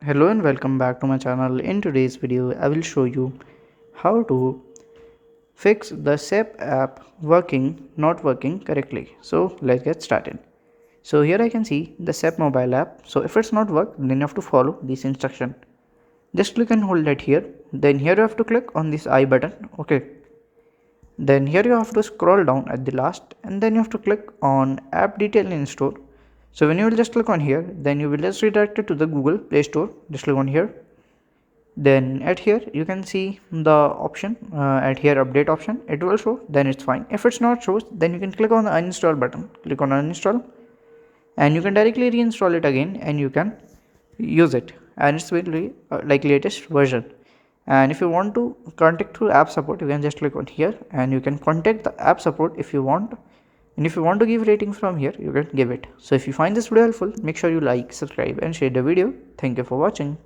Hello and welcome back to my channel. In today's video, I will show you how to fix the SEP app not working correctly. So let's get started. So here I can see the SEP mobile app. So if it's not work, then you have to follow this instruction. Just click and hold that here. Then here you have to click on this I button. Okay. Then here you have to scroll down at the last and then you have to click on app detail in store. So when you will just click on here, then you will just redirect it to the Google Play Store. Just click on here. Then at here you can see the option at here update option. It will show, then it's fine. If it's not shows, then you can click on the uninstall button. Click on uninstall and you can directly reinstall it again and you can use it, and it's really like latest version. And if you want to contact through app support, you can just click on here and you can contact the app support if you want. And if you want to give rating from here, you can give it. So if you find this video helpful, make sure you like, subscribe and share the video. Thank you for watching.